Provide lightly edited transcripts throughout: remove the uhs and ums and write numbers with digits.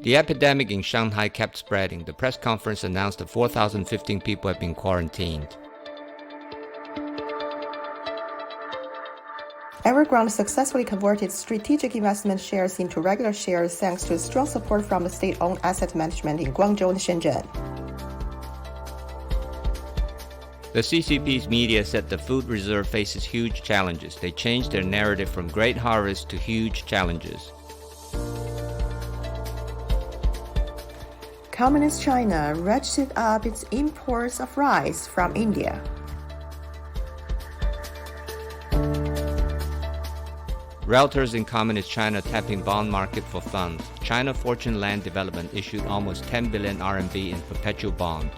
The epidemic in Shanghai kept spreading. The press conference announced that 4,015 people have been quarantined. Evergrande successfully converted strategic investment shares into regular shares thanks to strong support from the state-owned asset management in Guangzhou and Shenzhen. The CCP's media said the food reserve faces huge challenges. They changed their narrative from great harvest to huge challenges. Communist China ratcheted up its imports of rice from India. Realtors in Communist China tapping bond market for funds. China Fortune Land Development issued almost 10 billion RMB in perpetual bonds.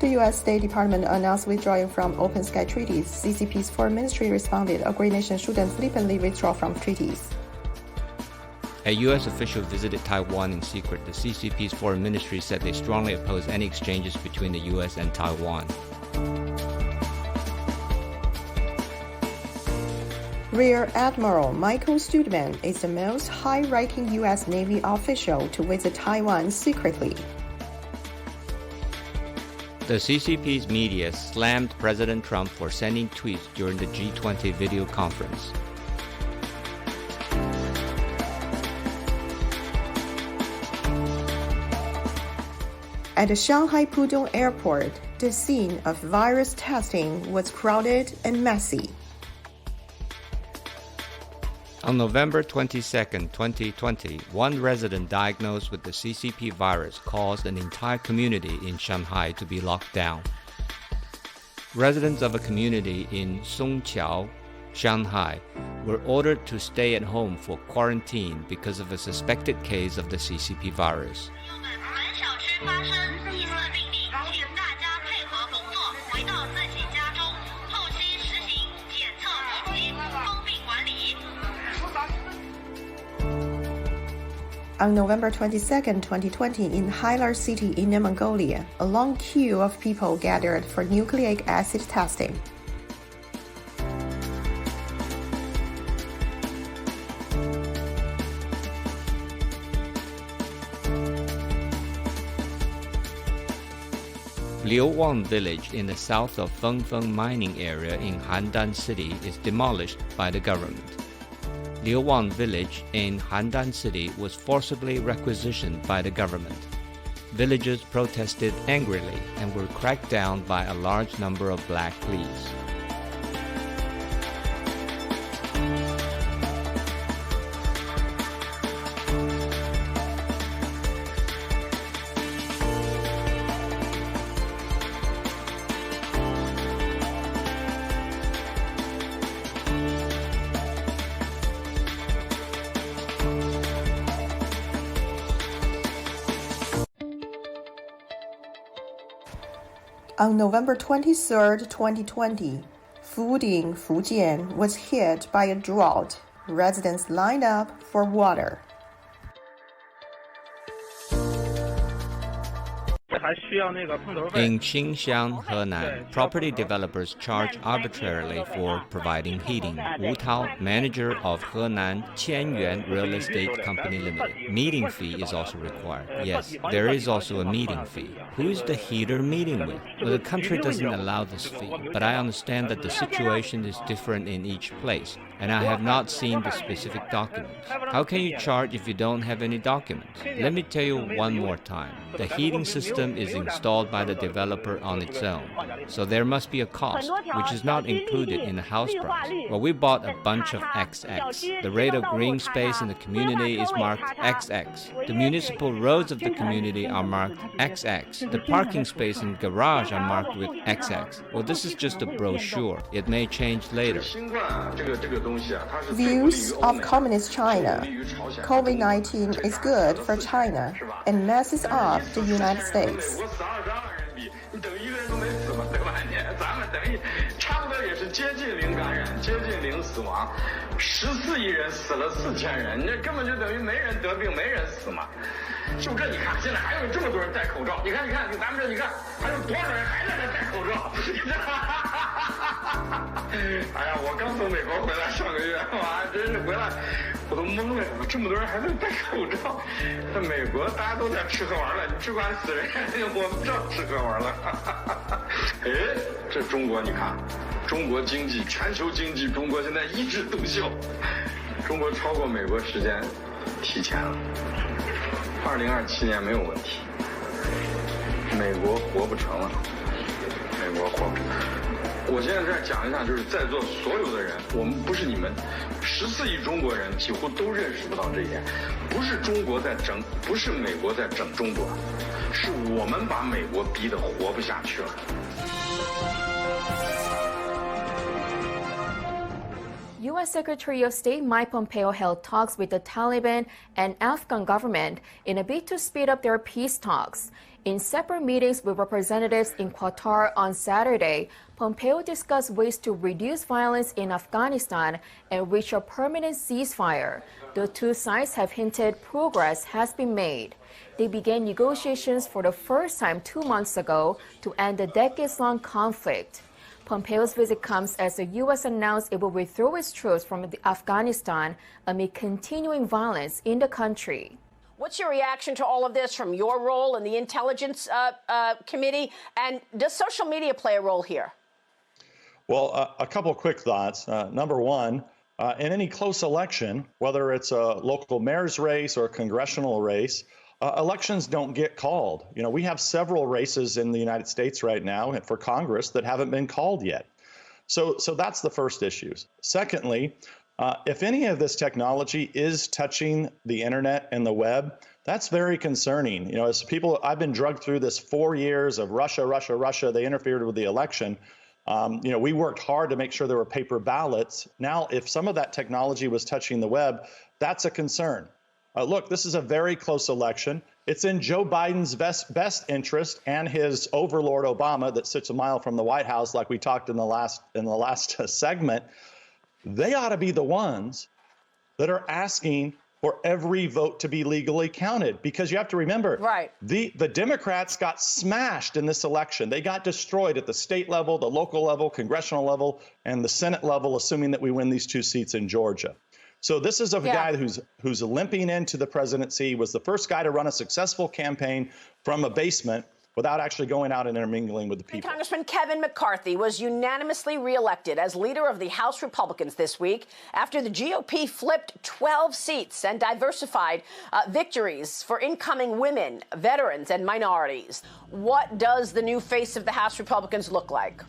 The U.S. State Department announced withdrawing from open sky treaties. CCP's foreign ministry responded, a great nation shouldn't flippantly withdraw from treaties. A U.S. official visited Taiwan in secret. The CCP's foreign ministry said they strongly oppose any exchanges between the U.S. and Taiwan. Rear Admiral Michael Studman is the most high-ranking U.S. Navy official to visit Taiwan secretly. The CCP's media slammed President Trump for sending tweets during the G20 video conference. At the Shanghai Pudong Airport, the scene of virus testing was crowded and messy. On November 22, 2020, one resident diagnosed with the CCP-Virus caused an entire community in Shanghai to be locked down. Residents of a community in Songqiao, Shanghai, were ordered to stay at home for quarantine because of a suspected case of the CCP-Virus. On November 22, 2020, in Hailar City, Inner Mongolia, a long queue of people gathered for nucleic acid testing. Liuwang village in the south of Fengfeng mining area in Handan City is demolished by the government. Liuwang village in Handan City was forcibly requisitioned by the government. Villagers protested angrily and were cracked down by a large number of black police. On November 23, 2020, Fuding, Fujian was hit by a drought. Residents lined up for water. In Xinxiang, Henan, property developers charge arbitrarily for providing heating. Wu Tao, manager of Henan Qianyuan Real Estate Company Limited. Meeting fee is also required. Yes, there is also a meeting fee. Who is the heater meeting with? Well, the country doesn't allow this fee, but I understand that the situation is different in each place, and I have not seen the specific documents. How can you charge if you don't have any documents? Let me tell you one more time. The heating system is installed by the developer on its own, so there must be a cost, which is not included in the house price. Well, we bought a bunch of XX. The rate of green space in the community is marked XX. The municipal roads of the community are marked XX. The parking space and garage are marked with XX. Well, this is just a brochure. It may change later. Views of Communist China. COVID-19 is good for China and messes up the United States. 我都懵了，这么多人还在戴口罩。在美国大家都在吃喝玩乐，你只管死人，我们照吃喝玩乐。哎，这中国你看，中国经济、全球经济，中国现在一枝独秀，中国超过美国时间提前了，2027年没有问题。美国活不成了，美国活不成。我现在在讲一下，就是在座所有的人，我们不是你们14亿中国人几乎都认识不到这一点，不是中国在整，不是美国在整中国，是我们把美国逼得活不下去了。U.S. Secretary of State Mike Pompeo held talks with the Taliban and Afghan government in a bid to speed up their peace talks. In separate meetings with representatives in Qatar on Saturday, Pompeo discussed ways to reduce violence in Afghanistan and reach a permanent ceasefire. The two sides have hinted progress has been made. They began negotiations for the first time 2 months ago to end the decades-long conflict. Pompeo's visit comes as the U.S. announced it will withdraw its troops from Afghanistan amid continuing violence in the country. What's your reaction to all of this from your role in the Intelligence Committee? And does social media play a role here? Well, a couple of quick thoughts. Number one, in any close election, whether it's a local mayor's race or a congressional race, elections don't get called. You know, we have several races in the United States right now for Congress that haven't been called yet. So that's the first issue. Secondly, if any of this technology is touching the internet and the web, that's very concerning. You know, as people, I've been drugged through this 4 years of Russia. They interfered with the election. You know, we worked hard to make sure there were paper ballots. Now, if some of that technology was touching the web, that's a concern. Look, this is a very close election. It's in Joe Biden's best interest and his overlord Obama that sits a mile from the White House, like we talked in the last segment. They ought to be the ones that are asking for every vote to be legally counted, because you have to remember, right, the Democrats got smashed in this election. They got destroyed at the state level, the local level, congressional level, and the Senate level, assuming that we win these 2 seats in Georgia. So this is a guy who's limping into the presidency, was the first guy to run a successful campaign from a basement without actually going out and intermingling with the people. Congressman Kevin McCarthy was unanimously reelected as leader of the House Republicans this week after the GOP flipped 12 seats and diversified victories for incoming women, veterans, and minorities. What does the new face of the House Republicans look like?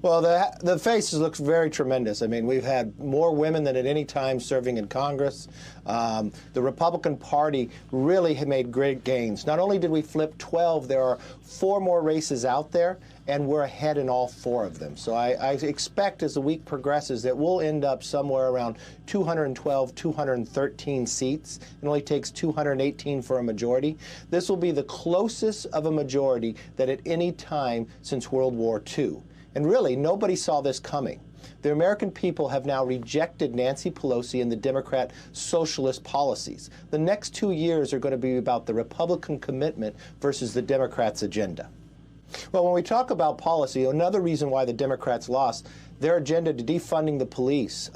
Well, the faces looks very tremendous. I mean, we've had more women than at any time serving in Congress. The Republican Party really have made great gains. Not only did we flip 12, there are 4 more races out there, and we're ahead in all 4 of them. So I expect as the week progresses that we'll end up somewhere around 212, 213 seats. It only takes 218 for a majority. This will be the closest of a majority that at any time since World War II. And really, nobody saw this coming. The American people have now rejected Nancy Pelosi and the Democrat socialist policies. The next 2 years are going to be about the Republican commitment versus the Democrats' agenda. Well, when we talk about policy, another reason why the Democrats lost, their agenda to defunding the police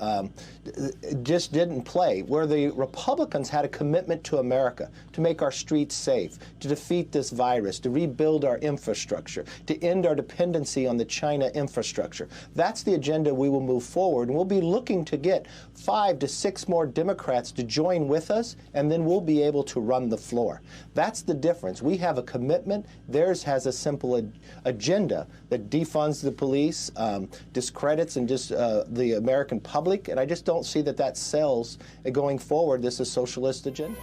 just didn't play, where the Republicans had a commitment to America, to make our streets safe, to defeat this virus, to rebuild our infrastructure, to end our dependency on the China infrastructure. That's the agenda we will move forward, and we'll be looking to get 5 to 6 more Democrats to join with us, and then we'll be able to run the floor. That's the difference. We have a commitment. Theirs has a simple agenda that defunds the police, discredits and just the American public, and I just don't see that that sells going forward. This is a socialist agenda.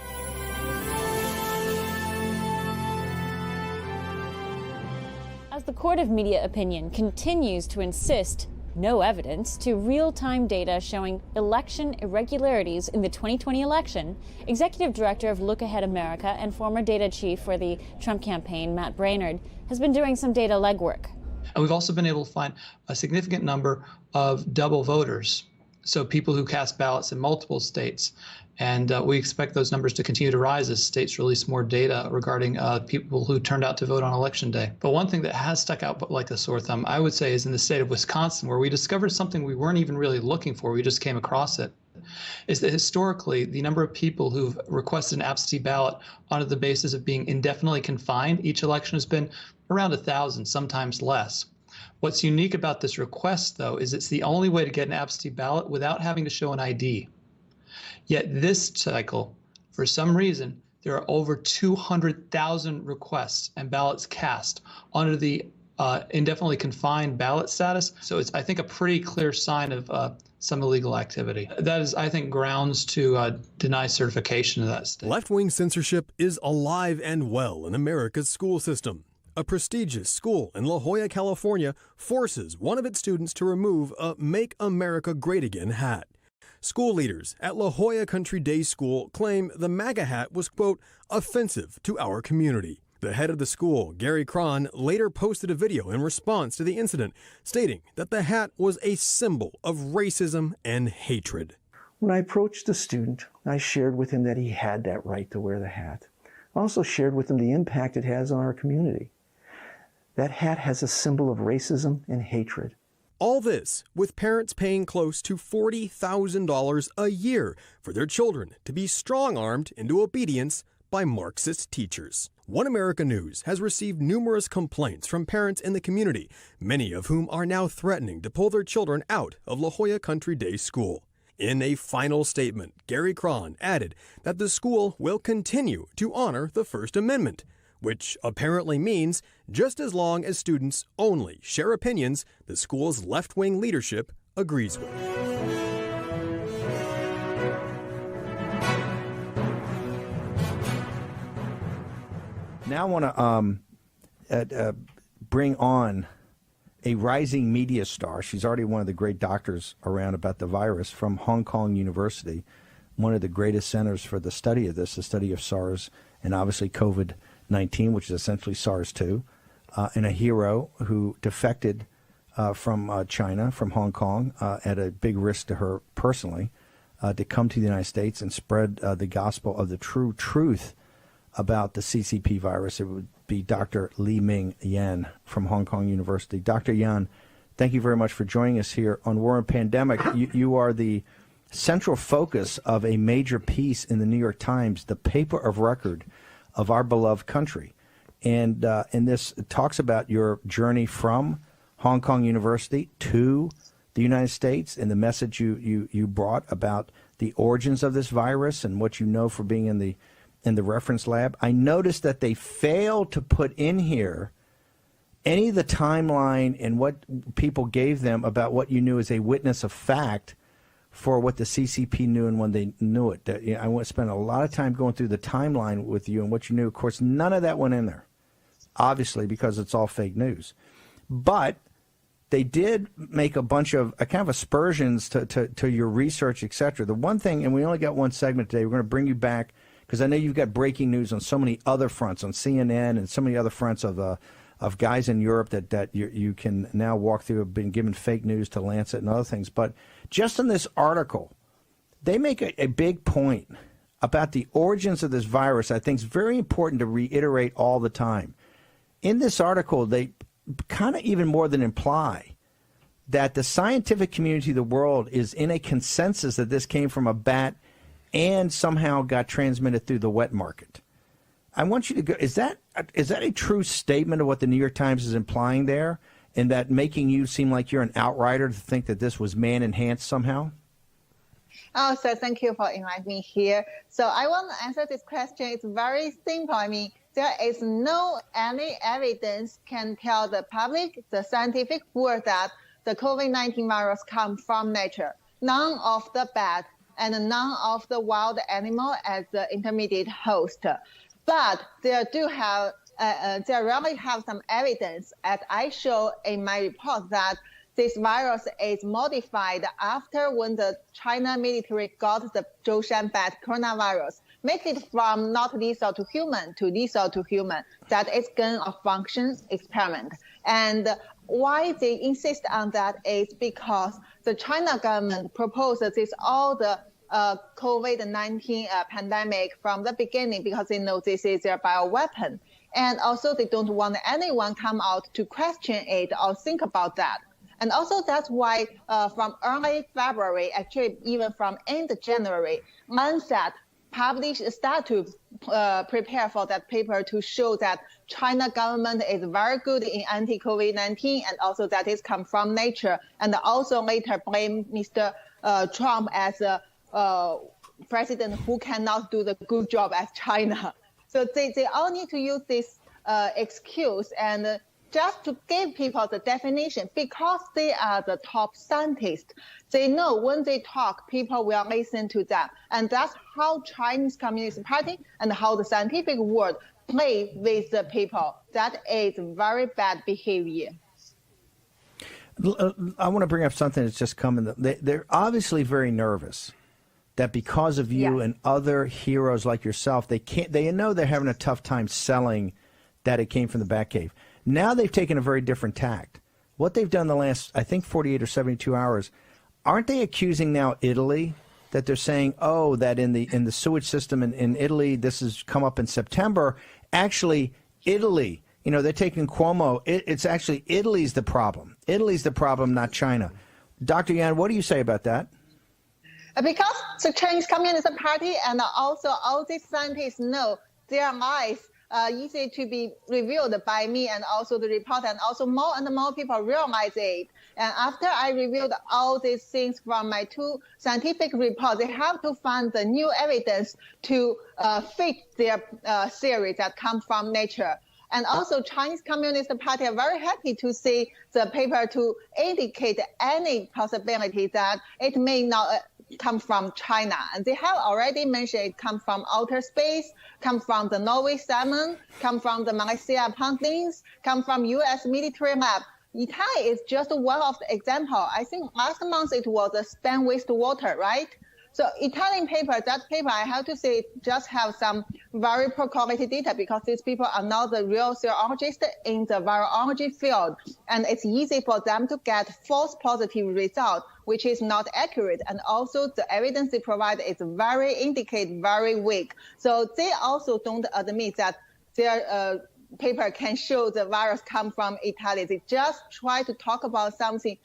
As the court of media opinion continues to insist no evidence to real-time data showing election irregularities in the 2020 election, Executive Director of Look Ahead America and former data chief for the Trump campaign, Matt Brainerd, has been doing some data legwork. And we've also been able to find a significant number of double voters, so people who cast ballots in multiple states. And we expect those numbers to continue to rise as states release more data regarding people who turned out to vote on Election Day. But one thing that has stuck out like a sore thumb, I would say, is in the state of Wisconsin, where we discovered something we weren't even really looking for. We just came across it. is that historically, the number of people who've requested an absentee ballot on the basis of being indefinitely confined each election has been around 1,000, sometimes less. What's unique about this request, though, is it's the only way to get an absentee ballot without having to show an ID. Yet this cycle, for some reason, there are over 200,000 requests and ballots cast under the indefinitely confined ballot status. So it's, I think, a pretty clear sign of some illegal activity. That is, I think, grounds to deny certification to that state. Left-wing censorship is alive and well in America's school system. A prestigious school in La Jolla, California, forces one of its students to remove a Make America Great Again hat. School leaders at La Jolla Country Day School claim the MAGA hat was, quote, offensive to our community. The head of the school, Gary Cron, later posted a video in response to the incident, stating that the hat was a symbol of racism and hatred. When I approached the student, I shared with him that he had that right to wear the hat. I also shared with him the impact it has on our community. That hat has a symbol of racism and hatred. All this with parents paying close to $40,000 a year for their children to be strong-armed into obedience by Marxist teachers. One America News has received numerous complaints from parents in the community, many of whom are now threatening to pull their children out of La Jolla Country Day School. In a final statement, Gary Cron added that the school will continue to honor the First Amendment, which apparently means just as long as students only share opinions the school's left-wing leadership agrees with. Now I want to bring on a rising media star. She's already one of the great doctors around about the virus from Hong Kong University, one of the greatest centers for the study of this, the study of SARS and obviously COVID-19, which is essentially SARS-2, and a hero who defected from China, from Hong Kong, at a big risk to her personally, to come to the United States and spread the gospel of the true truth about the CCP virus. It would be Dr. Li Ming Yan from Hong Kong University. Dr. Yan, thank you very much for joining us here on War and Pandemic. You are the central focus of a major piece in the New York Times, the paper of record of our beloved country. And this talks about your journey from Hong Kong University to the United States and the message you brought about the origins of this virus and what you know for being in the reference lab. I noticed that they failed to put in here any of the timeline and what people gave them about what you knew as a witness of fact for what the CCP knew and when they knew it. I spent a lot of time going through the timeline with you and what you knew. Of course, none of that went in there, obviously, because it's all fake news. But they did make a bunch of kind of aspersions to your research, et cetera. The one thing, and we only got one segment today, we're going to bring you back because I know you've got breaking news on so many other fronts, on CNN and so many other fronts of guys in Europe that you can now walk through, have been given fake news to Lancet and other things. But just in this article, they make a big point about the origins of this virus. I think it's very important to reiterate all the time. In this article, they kind of even more than imply that the scientific community of the world is in a consensus that this came from a bat and somehow got transmitted through the wet market. I want you to go, is that a true statement of what the New York Times is implying there, and that making you seem like you're an outrider to think that this was man-enhanced somehow? Oh, so thank you for inviting me here. So I want to answer this question. It's very simple. I mean, there is no any evidence can tell the public, the scientific world, that the COVID-19 virus comes from nature. None of the bat and none of the wild animal as the intermediate host. But there do have, there really have some evidence, as I show in my report, that this virus is modified after when the China military got the Zhoushan bat coronavirus, make it from not lethal to human to lethal to human. That is gain of function experiment. And why they insist on that is because the China government proposes this all the COVID-19 pandemic from the beginning because they know this is their bioweapon. And also they don't want anyone come out to question it or think about that. And also that's why from early February, actually even from end January, Lancet start to prepare for that paper to show that China government is very good in anti-COVID-19 and also that is come from nature. And also later blame Mr. Trump as a president who cannot do the good job as China. So they all need to use this excuse and just to give people the definition, because they are the top scientists. They know when they talk, people will listen to them. And that's how Chinese Communist Party and how the scientific world play with the people. That is very bad behavior. I want to bring up something that's just come in. They're obviously very nervous that because of you and other heroes like yourself, they know they're having a tough time selling that it came from the Batcave. Now they've taken a very different tact. What they've done the last, I think, 48 or 72 hours, aren't they accusing now Italy that they're saying, oh, that in the sewage system in Italy, this has come up in September. Actually, Italy, they're taking Cuomo. It's actually Italy's the problem. Italy's the problem, not China. Dr. Yan, what do you say about that? Because the Chinese Communist Party and also all these scientists know their lies easy to be revealed by me and also the report, and also more and more people realize it. And after I reviewed all these things from my 2 scientific reports, they have to find the new evidence to fit their theory that come from nature. And also Chinese Communist Party are very happy to see the paper to indicate any possibility that it may not come from China. And they have already mentioned it comes from outer space, come from the Norway salmon, come from the Malaysia pumpkins, come from U.S. military lab. Italy is just one of the example. I think last month it was a spent wastewater, right? So Italian paper, that paper, I have to say, just have some very poor quality data because these people are not the real serologists in the virology field. And it's easy for them to get false positive result, which is not accurate. And also the evidence they provide is very weak. So they also don't admit that their paper can show the virus come from Italy. They just try to talk about something.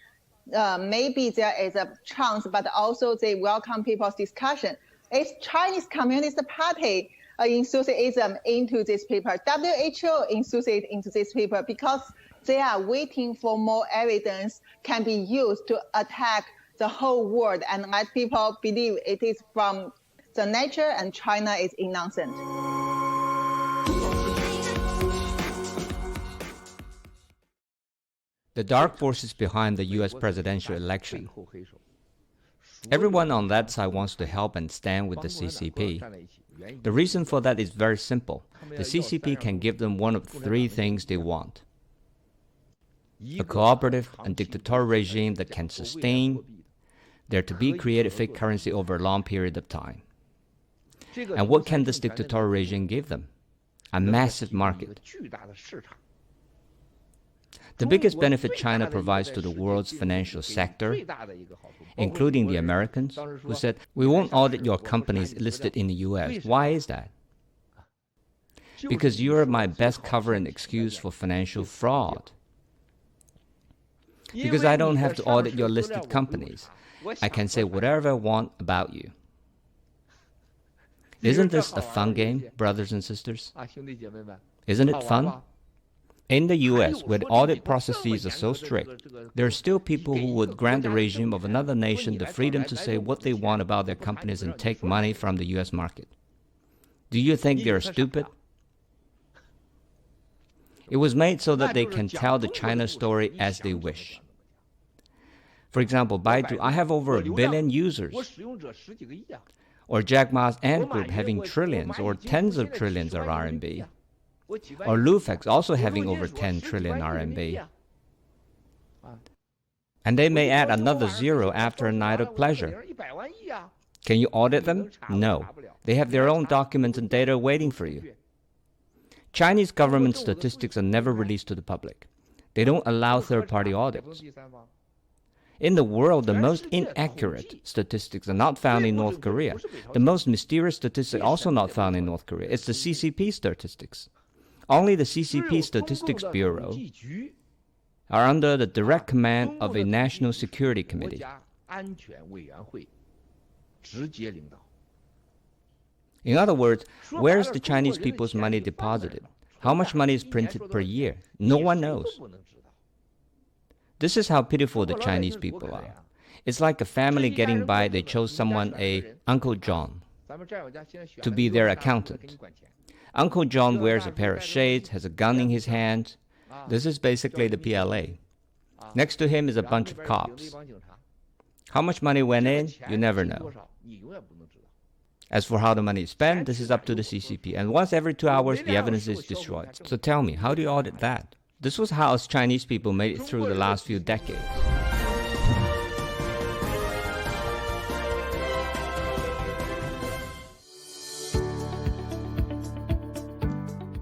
Maybe there is a chance, but also they welcome people's discussion. It's Chinese Communist Party enthusiasm into this paper. WHO enthusiasm into this paper because they are waiting for more evidence can be used to attack the whole world and let people believe it is from the nature and China is in nonsense. The dark forces behind the U.S. presidential election. Everyone on that side wants to help and stand with the CCP. The reason for that is very simple. The CCP can give them one of 3 things they want: a cooperative and dictatorial regime that can sustain their to-be created fake currency over a long period of time. And what can this dictatorial regime give them? A massive market. The biggest benefit China provides to the world's financial sector, including the Americans, who said, we won't audit your companies listed in the U.S. Why is that? Because you're my best cover and excuse for financial fraud. Because I don't have to audit your listed companies. I can say whatever I want about you. Isn't this a fun game, brothers and sisters? Isn't it fun? In the U.S., where the audit processes are so strict, there are still people who would grant the regime of another nation the freedom to say what they want about their companies and take money from the U.S. market. Do you think they're stupid? It was made so that they can tell the China story as they wish. For example, Baidu, I have over 1 billion users. Or Jack Ma's Ant Group having trillions or tens of trillions of RMB. Or Lufex also having over 10 trillion RMB. And they may add another 0 after a night of pleasure. Can you audit them? No. They have their own documents and data waiting for you. Chinese government statistics are never released to the public. They don't allow third-party audits. In the world, the most inaccurate statistics are not found in North Korea. The most mysterious statistics are also not found in North Korea. It's the CCP statistics. Only the CCP Statistics Bureau are under the direct command of a National Security Committee. In other words, where is the Chinese people's money deposited? How much money is printed per year? No one knows. This is how pitiful the Chinese people are. It's like a family getting by. They chose someone, Uncle John, to be their accountant. Uncle John wears a pair of shades, has a gun in his hand. This is basically the PLA. Next to him is a bunch of cops. How much money went in, you never know. As for how the money is spent, this is up to the CCP. And once every 2 hours, the evidence is destroyed. So tell me, how do you audit that? This was how us Chinese people made it through the last few decades.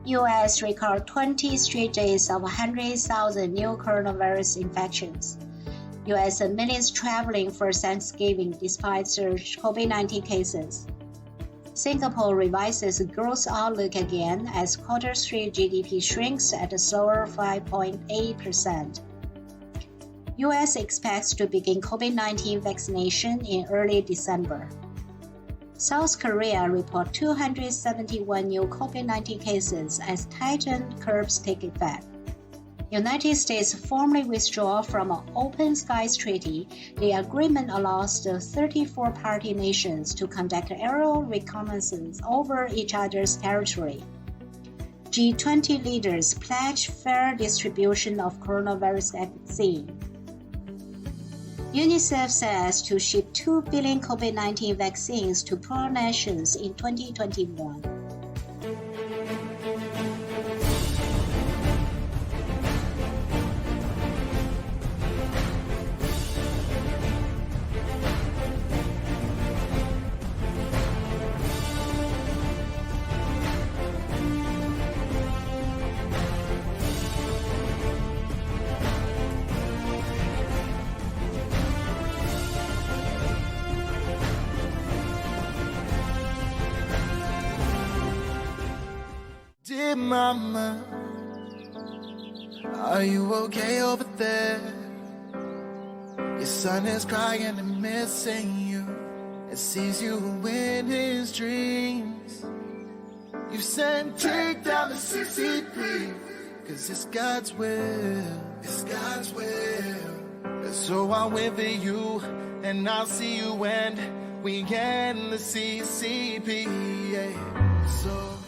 U.S. recorded 20 straight days of 100,000 new coronavirus infections. U.S. millions traveling for Thanksgiving despite surge COVID-19 cases. Singapore revises growth outlook again as Q3 GDP shrinks at a slower 5.8%. U.S. expects to begin COVID-19 vaccination in early December. South Korea reported 271 new COVID-19 cases as tightened curbs take effect. United States formally withdraw from an Open Skies Treaty. The agreement allows the 34-party nations to conduct aerial reconnaissance over each other's territory. G20 leaders pledge fair distribution of coronavirus vaccine. UNICEF says to ship 2 billion COVID-19 vaccines to poor nations in 2021. Dear mama, are you okay over there? Your son is crying and missing you, and sees you in his dreams. You sent Jake down to CCP, cause it's God's will, it's God's will. So I'll wait for you, and I'll see you when we get in the CCP, yeah. So